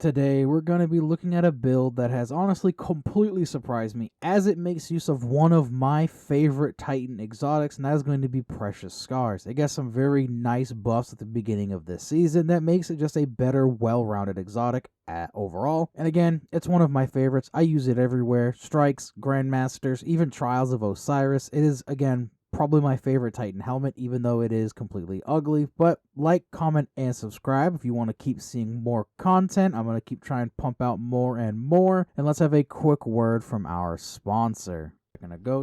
Today, we're going to be looking at a build that has honestly completely surprised me, as it makes use of one of my favorite Titan exotics, and that is going to be Precious Scars. It gets some very nice buffs at the beginning of this season that makes it just a better, well-rounded exotic overall. And again, it's one of my favorites. I use it everywhere. Strikes, Grandmasters, even Trials of Osiris. It is, again, probably my favorite Titan helmet, even though it is completely ugly. But like, comment, and subscribe if you want to keep seeing more content. I'm going to keep trying to pump out more and more. And let's have a quick word from our sponsor.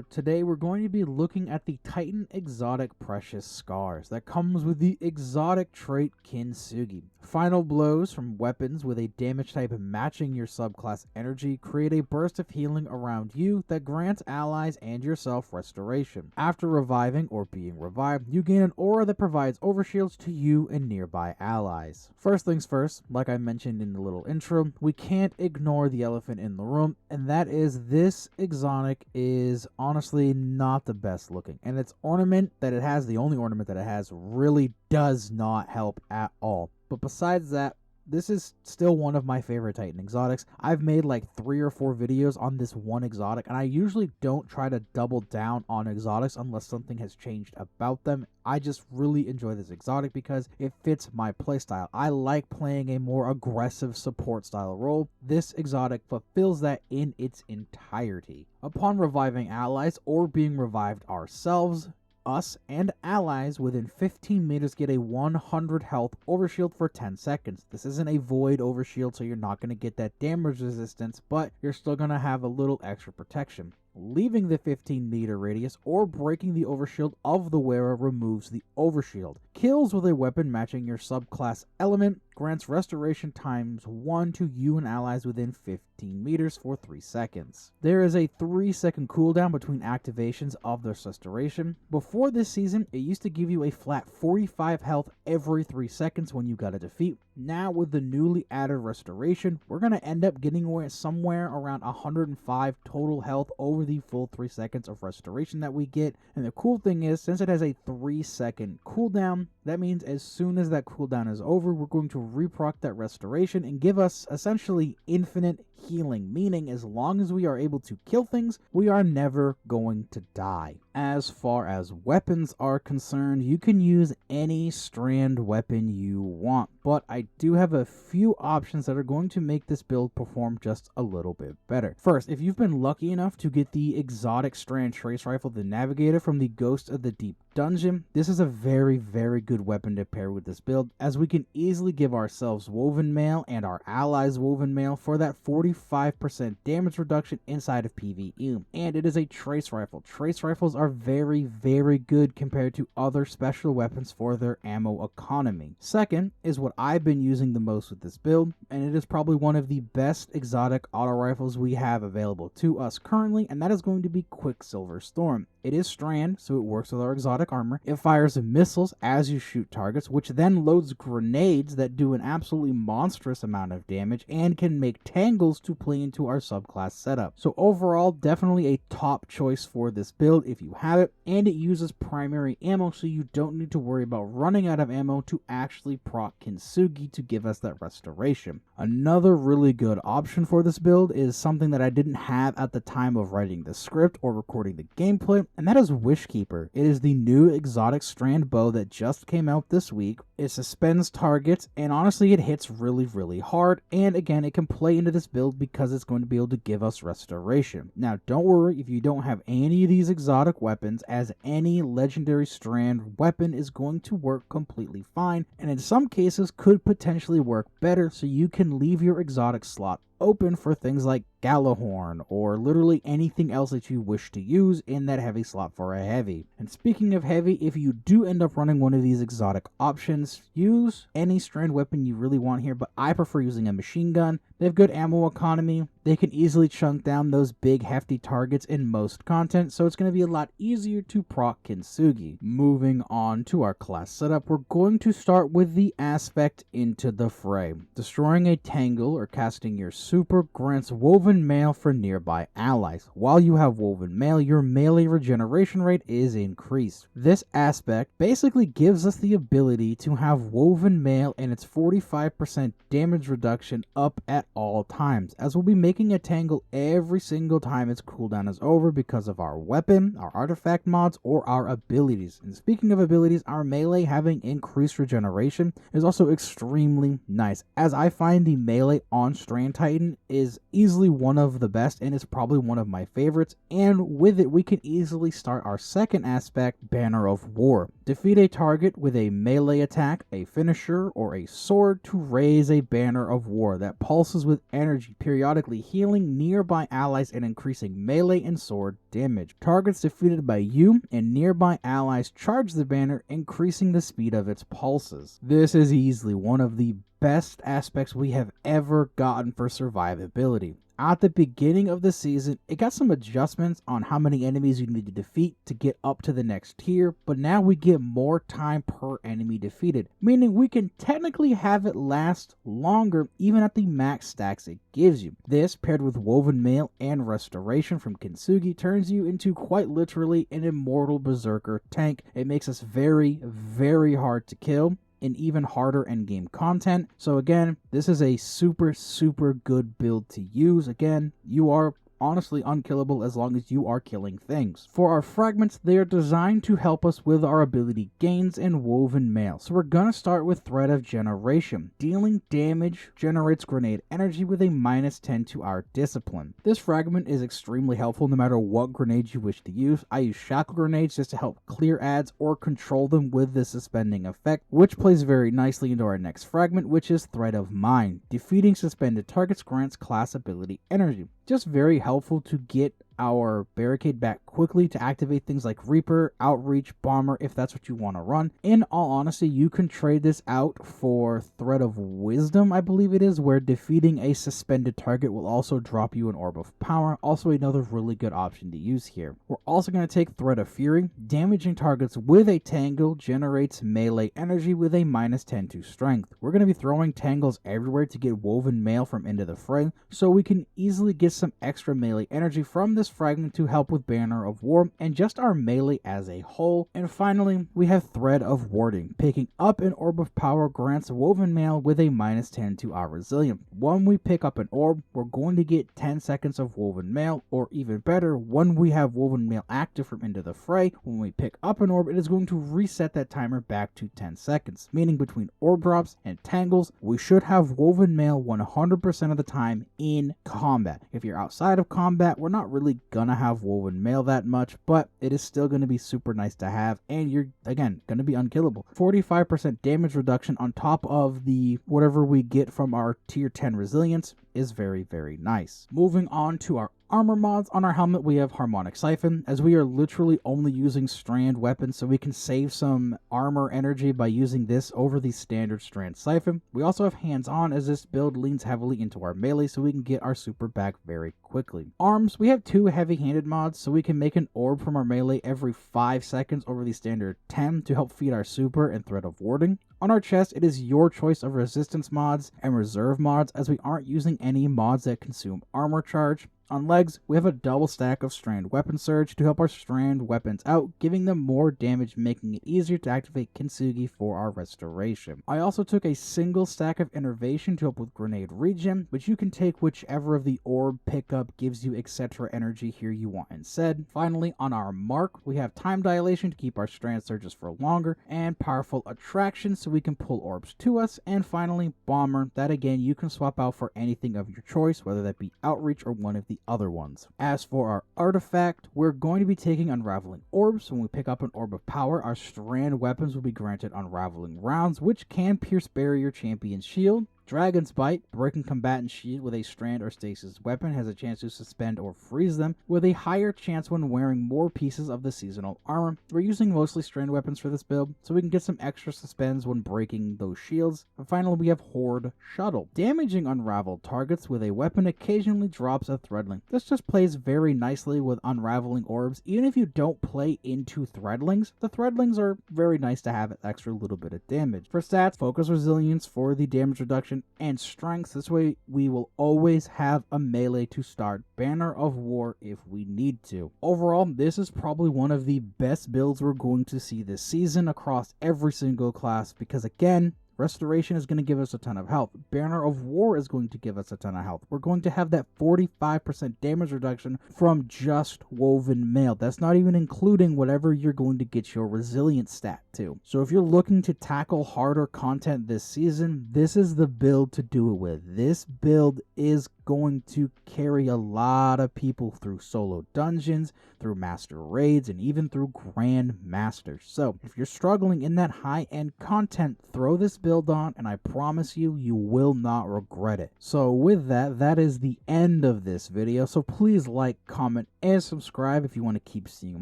Today we're going to be looking at the Titan exotic Precious Scars that comes with the exotic trait Kintsugi. Final blows from weapons with a damage type matching your subclass energy create a burst of healing around you that grants allies and yourself restoration. After reviving or being revived, you gain an aura that provides overshields to you and nearby allies. First things first, like I mentioned in the little intro, we can't ignore the elephant in the room, and that is this exotic is honestly not the best looking, and its ornament that it has, the only ornament that it has, really does not help at all. But besides that, this is still one of my favorite Titan exotics. I've made like 3 or 4 videos on this one exotic, and I usually don't try to double down on exotics unless something has changed about them. I just really enjoy this exotic because it fits my playstyle. I like playing a more aggressive support style role. This exotic fulfills that in its entirety. Upon reviving allies or being revived ourselves, us and allies within 15 meters get a 100 health overshield for 10 seconds. This isn't a void overshield, so you're not going to get that damage resistance, but you're still going to have a little extra protection. Leaving the 15 meter radius or breaking the overshield of the wearer removes the overshield. Kills with a weapon matching your subclass element grants restoration times 1 to you and allies within 15 meters for 3 seconds. There is a 3-second cooldown between activations of this restoration. Before this season, it used to give you a flat 45 health every 3 seconds when you got a defeat. Now with the newly added restoration, we're going to end up getting away somewhere around 105 total health over the full 3 seconds of restoration that we get. And the cool thing is, since it has a 3-second cooldown, that means as soon as that cooldown is over, we're going to reproc that restoration and give us essentially infinite healing, meaning as long as we are able to kill things, we are never going to die. As far as weapons are concerned, you can use any strand weapon you want, but I do have a few options that are going to make this build perform just a little bit better. First, if you've been lucky enough to get the exotic strand trace rifle, the Navigator, from the Ghost of the Deep dungeon, this is a very good weapon to pair with this build, as we can easily give ourselves woven mail and our allies woven mail for that 45% damage reduction inside of PvE. And it is a trace rifle. Trace rifles are very good compared to other special weapons for their ammo economy. Second is what I've been using the most with this build, and it is probably one of the best exotic auto rifles we have available to us currently, and that is going to be Quicksilver Storm. It is strand, so it works with our exotic armor. It fires missiles as you shoot targets, which then loads grenades that do an absolutely monstrous amount of damage and can make tangles to play into our subclass setup. So overall, definitely a top choice for this build if you have it, and it uses primary ammo, so you don't need to worry about running out of ammo to actually proc Kintsugi to give us that restoration. Another really good option for this build is something that I didn't have at the time of writing the script or recording the gameplay, and that is Wishkeeper. It is the new exotic strand bow that just came out this week. It suspends targets, and honestly it hits really hard, and again it can play into this build because it's going to be able to give us restoration. Now don't worry if you don't have any of these exotic weapons, as any legendary strand weapon is going to work completely fine, and in some cases could potentially work better, so you can leave your exotic slot open for things like Gallahorn or literally anything else that you wish to use in that heavy slot for a heavy. And speaking of heavy, if you do end up running one of these exotic options, use any strand weapon you really want here, but I prefer using a machine gun They have good ammo economy. They can easily chunk down those big hefty targets in most content, so it's going to be a lot easier to proc Kintsugi. Moving on to our class setup, we're going to start with the aspect Into the Fray. Destroying a Tangle or casting your super grants Woven Mail for nearby allies. While you have Woven Mail, your melee regeneration rate is increased. This aspect basically gives us the ability to have Woven Mail and its 45% damage reduction up at all times, as we'll be making a Tangle every single time its cooldown is over because of our weapon, our artifact mods, or our abilities. And speaking of abilities, our melee having increased regeneration is also extremely nice, as I find the melee on Strand Titan is easily one of the best and is probably one of my favorites, and with it we can easily start our second aspect, Banner of War. Defeat a target with a melee attack, a finisher, or a sword to raise a Banner of War that pulses with energy, periodically healing nearby allies and increasing melee and sword damage. Targets defeated by you and nearby allies charge the banner, increasing the speed of its pulses. This is easily one of the best aspects we have ever gotten for survivability. At the beginning of the season, it got some adjustments on how many enemies you need to defeat to get up to the next tier, but now we get more time per enemy defeated, meaning we can technically have it last longer even at the max stacks it gives you. This, paired with Woven Mail and Restoration from Kintsugi, turns you into quite literally an immortal berserker tank. It makes us very, very hard to kill in even harder endgame content. So again, this is a super good build to use. Again, you are honestly unkillable as long as you are killing things. For our fragments, they are designed to help us with our ability gains and Woven Mail. So we're gonna start with Thread of Generation. Dealing damage generates grenade energy with a -10 to our discipline. This fragment is extremely helpful no matter what grenades you wish to use. I use shackle grenades just to help clear ads or control them with the suspending effect, which plays very nicely into our next fragment, which is Thread of Mind. Defeating suspended targets grants class ability energy. Just very helpful to get our barricade back quickly to activate things like Reaper, Outreach, Bomber, if that's what you want to run. In all honesty, you can trade this out for Thread of Wisdom, I believe it is, where defeating a suspended target will also drop you an Orb of Power. Also another really good option to use here. We're also going to take Thread of Fury. Damaging targets with a Tangle generates melee energy with a -10 to Strength. We're going to be throwing Tangles everywhere to get Woven Mail from Into the Fray, so we can easily get some extra melee energy from this fragment to help with Banner of War and just our melee as a whole. And finally, we have Thread of Warding. Picking up an Orb of Power grants Woven Mail with a -10 to our Resilience. When we pick up an orb, we're going to get 10 seconds of Woven Mail, or even better, when we have Woven Mail active from Into the Fray, when we pick up an orb, it is going to reset that timer back to 10 seconds, meaning between orb drops and tangles, we should have Woven Mail 100% of the time in combat. If you're outside of combat, we're not really gonna have Woven Mail that much, but it is still gonna be super nice to have, and you're again gonna be unkillable. 45% damage reduction on top of the whatever we get from our tier 10 resilience is very nice. Moving on to our armor mods. On our helmet we have Harmonic Siphon, as we are literally only using strand weapons, so we can save some armor energy by using this over the standard strand siphon. We also have Hands On, as this build leans heavily into our melee, so we can get our super back very quickly. Arms, we have 2 heavy-handed mods, so we can make an orb from our melee every 5 seconds over the standard 10 to help feed our super and Thread of Warding. On our chest, it is your choice of resistance mods and reserve mods, as we aren't using any mods that consume armor charge. On legs, we have a double stack of Strand Weapon Surge to help our Strand weapons out, giving them more damage, making it easier to activate Kintsugi for our restoration. I also took a single stack of Innervation to help with Grenade Regen, which you can take whichever of the orb pickup gives you etc. energy here you want instead. Finally, on our mark, we have Time Dilation to keep our Strand Surges for longer, and Powerful Attraction so we can pull orbs to us, and finally, Bomber, that again you can swap out for anything of your choice, whether that be Outreach or one of the other ones. As for our artifact, we're going to be taking Unraveling Orbs. When we pick up an Orb of Power, our Strand weapons will be granted Unraveling Rounds, which can pierce Barrier Champion's shield. Dragon's Bite, breaking combatant shield with a strand or stasis weapon, has a chance to suspend or freeze them, with a higher chance when wearing more pieces of the seasonal armor. We're using mostly strand weapons for this build, so we can get some extra suspends when breaking those shields. And finally, we have Horde Shuttle. Damaging unraveled targets with a weapon occasionally drops a threadling. This just plays very nicely with unraveling orbs. Even if you don't play into threadlings, the threadlings are very nice to have an extra little bit of damage. For stats, focus resilience for the damage reduction and strength. This way we will always have a melee to start Banner of War if we need to. Overall, this is probably one of the best builds we're going to see this season across every single class, because again, Restoration is going to give us a ton of health. Banner of War is going to give us a ton of health. We're going to have that 45% damage reduction from just Woven Mail. That's not even including whatever you're going to get your resilience stat to. So if you're looking to tackle harder content this season, this is the build to do it with. This build is going to carry a lot of people through solo dungeons, through master raids, and even through grand masters. So if you're struggling in that high-end content, throw this build on, and I promise you, you will not regret it. So with that, that is the end of this video. So please like, comment, and subscribe if you want to keep seeing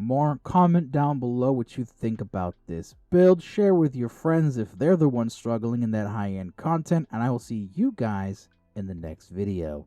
more. Comment down below what you think about this build. Share with your friends if they're the ones struggling in that high-end content, and I will see you guys in the next video.